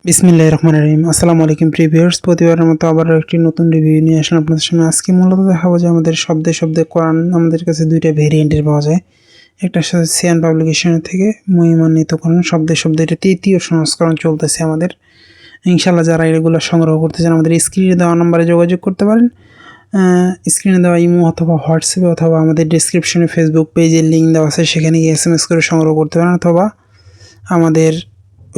বিসমিল্লাহির রহমানির রহিম। আসসালামু আলাইকুম প্রিভিউয়ার্স, প্রতিবারের মতো আবারও একটি নতুন রিভিউ নিয়ে আসলাম আপনাদের সামনে। আজকে মূলত দেখাবো যে আমাদের শব্দে শব্দে কোরআন আমাদের কাছে দুইটা ভেরিয়েন্টের পাওয়া যায়। একটা সাথে সিয়ান পাবলিকেশনের থেকে মহিমান্বিত কোরআন শব্দে শব্দে, এটা তৃতীয় সংস্করণ চলতেছে আমাদের। ইনশাল্লাহ যারা এগুলো সংগ্রহ করতে চান আমাদের স্ক্রিনে দেওয়া নম্বরে যোগাযোগ করতে পারেন। স্ক্রিনে দেওয়া ইমো অথবা হোয়াটসঅ্যাপে অথবা আমাদের ডিসক্রিপশনে ফেসবুক পেজের লিঙ্ক দেওয়া আছে, সেখানে গিয়ে SMS করে সংগ্রহ করতে পারেন, অথবা আমাদের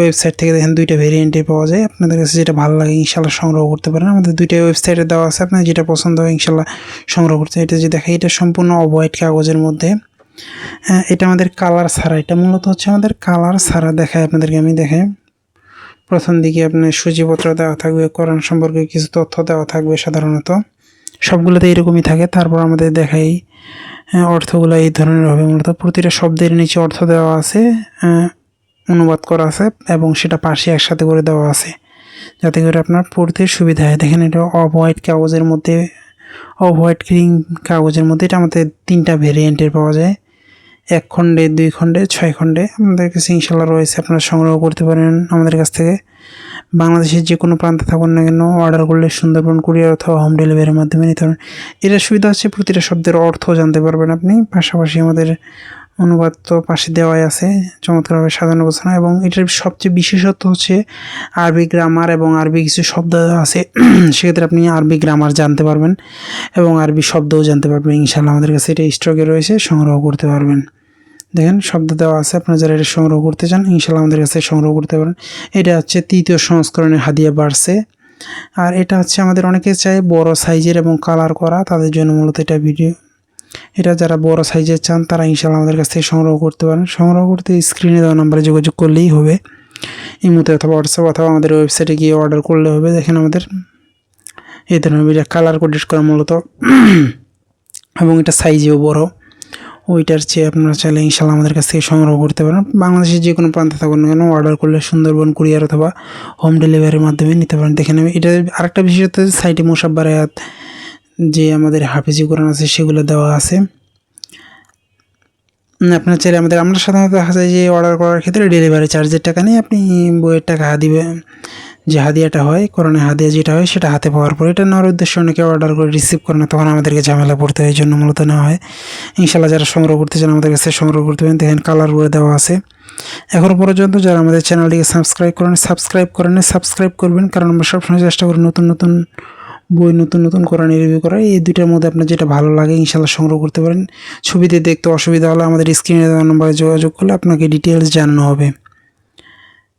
ওয়েবসাইট থেকে দেখেন দুইটা ভেরিয়েন্টে পাওয়া যায়। আপনাদের কাছে যেটা ভালো লাগে ইনশাল্লাহ সংগ্রহ করতে পারেন। আমাদের দুইটা ওয়েবসাইটে দেওয়া আছে, আপনার যেটা পছন্দ হয় ইনশাল্লাহ সংগ্রহ করতে। এটা যে দেখা, এটা সম্পূর্ণ অফ-হোয়াইট কাগজের মধ্যে। এটা আমাদের কালার ছাড়া, এটা মূলত হচ্ছে আমাদের কালার ছাড়া। দেখায় আপনাদেরকে, আমি দেখাই। প্রথম দিকে আপনার সূচিপত্র দেওয়া থাকবে, কোরআন সম্পর্কে কিছু তথ্য দেওয়া থাকবে, সাধারণত সবগুলোতে এরকমই থাকে। তারপর আমাদের দেখাই অর্থগুলো এই ধরনের হবে। মূলত প্রতিটা শব্দের নিচে অর্থ দেওয়া আছে, অনুবাদ করা আছে, এবং সেটা পাশে একসাথে করে দেওয়া আছে যাতে করে আপনার পড়তে সুবিধা হয়। দেখেন এটা অফ-হোয়াইট কাগজের মধ্যে, অফ-হোয়াইট ক্রিম কাগজের মধ্যে। এটা আমাদের তিনটা ভেরিয়েন্টের পাওয়া যায়, 1 খণ্ডে, 2 খণ্ডে, 6 খণ্ডে। আমাদের কাছে ইনশাল্লাহ রয়েছে, আপনারা সংগ্রহ করতে পারেন আমাদের কাছ থেকে। বাংলাদেশের যে কোনো প্রান্তে থাকুন না কেন অর্ডার করলে সুন্দরবন কুরিয়ার অথবা হোম ডেলিভারির মাধ্যমে নিতে পারেন। এটার সুবিধা হচ্ছে প্রতিটা শব্দের অর্থ জানতে পারবেন আপনি, পাশাপাশি আমাদের অনুবাদ তো পাশে দেওয়াই আছে, চমৎকারভাবে সাজানো গোছানো। এবং এটার সবচেয়ে বিশেষত্ব হচ্ছে আরবি গ্রামার এবং আরবি কিছু শব্দ আছে, সেক্ষেত্রে আপনি আরবি গ্রামার জানতে পারবেন এবং আরবি শব্দও জানতে পারবেন। ইনশাল্লাহ আমাদের কাছে এটা স্টকে রয়েছে, সংগ্রহ করতে পারবেন। দেখেন শব্দ দেওয়া আছে, আপনারা যারা এটা সংগ্রহ করতে চান ইনশাল্লাহ আমাদের কাছে সংগ্রহ করতে পারেন। এটা হচ্ছে তৃতীয় সংস্করণের হাদিয়া বাড়ছে। আর এটা হচ্ছে আমাদের অনেকে চায় বড় সাইজের এবং কালার করা, তাদের জন্য মূলত এটা ভিডিও। এটা যারা বড় সাইজের চান তারা ইনশাল্লাহ আমাদের কাছ থেকে সংগ্রহ করতে পারেন। সংগ্রহ করতে স্ক্রিনে দেওয়া নাম্বারে যোগাযোগ করলেই হবে, ইমোতে অথবা হোয়াটসঅ্যাপ অথবা আমাদের ওয়েবসাইটে গিয়ে অর্ডার করলে হবে। দেখেন আমাদের এই ধরনের এটা কালার কোডেড করা মূলত, এবং এটা সাইজেও বড়। ওইটার চেয়ে আপনারা চাইলে ইনশাল্লাহ আমাদের কাছ থেকে সংগ্রহ করতে পারেন। বাংলাদেশের যে কোনো প্রান্তে থাকুন না কেন অর্ডার করলে সুন্দরবন কুরিয়ার অথবা হোম ডেলিভারির মাধ্যমে নিতে পারেন। দেখেন এটা আরেকটা বিশেষত সাইটে মুসাব্বার আয়াত যে আমাদের হাফিজি কোরআন আছে সেগুলো দেওয়া আছে। আপনার চাইলে আমরা সাধারণত দেখা যায় যে অর্ডার করার ক্ষেত্রে ডেলিভারি চার্জের টাকা নিয়ে আপনি বইয়ের টাকা দিবেন, যে হাদিয়াটা হয় কোরআনের হাদিয়া যেটা হয় সেটা হাতে পাওয়ার পর এটা নেওয়ার উদ্দেশ্যে অনেকে অর্ডার করে রিসিভ করে না, তখন আমাদেরকে ঝামেলা পড়তে হয়, এই জন্য মূলত নেওয়া হয়। ইনশাল্লাহ যারা সংগ্রহ করতে চান আমাদের কাছে সংগ্রহ করতে পারেন। দেখেন কালার করে দেওয়া আছে। এখনও পর্যন্ত যারা আমাদের চ্যানেলটিকে সাবস্ক্রাইব সাবস্ক্রাইব করবেন, কারণ আমরা সবসময় চেষ্টা করি নতুন নতুন বই, নতুন নতুন কোরআন রিভিউ করা। এই দুইটার মধ্যে আপনার যেটা ভালো লাগে ইনশাল্লাহ সংগ্রহ করতে পারেন। ছবিতে দেখতে অসুবিধা হলে আমাদের স্ক্রিনে দেওয়া নম্বরে যোগাযোগ করলে আপনাকে ডিটেলস জানানো হবে।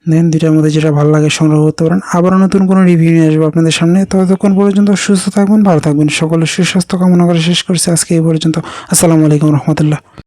দেন দুইটার মধ্যে যেটা ভালো লাগে সংগ্রহ করতে পারেন। আবারও নতুন কোনো রিভিউ নিয়ে আসবো আপনাদের সামনে। ততক্ষণ পর্যন্ত সুস্থ থাকবেন, ভালো থাকবেন। সকলের সুস্বাস্থ্য কামনা করে শেষ করছি আজকে এই পর্যন্ত। আসসালামু আলাইকুম রহমতুল্লাহ।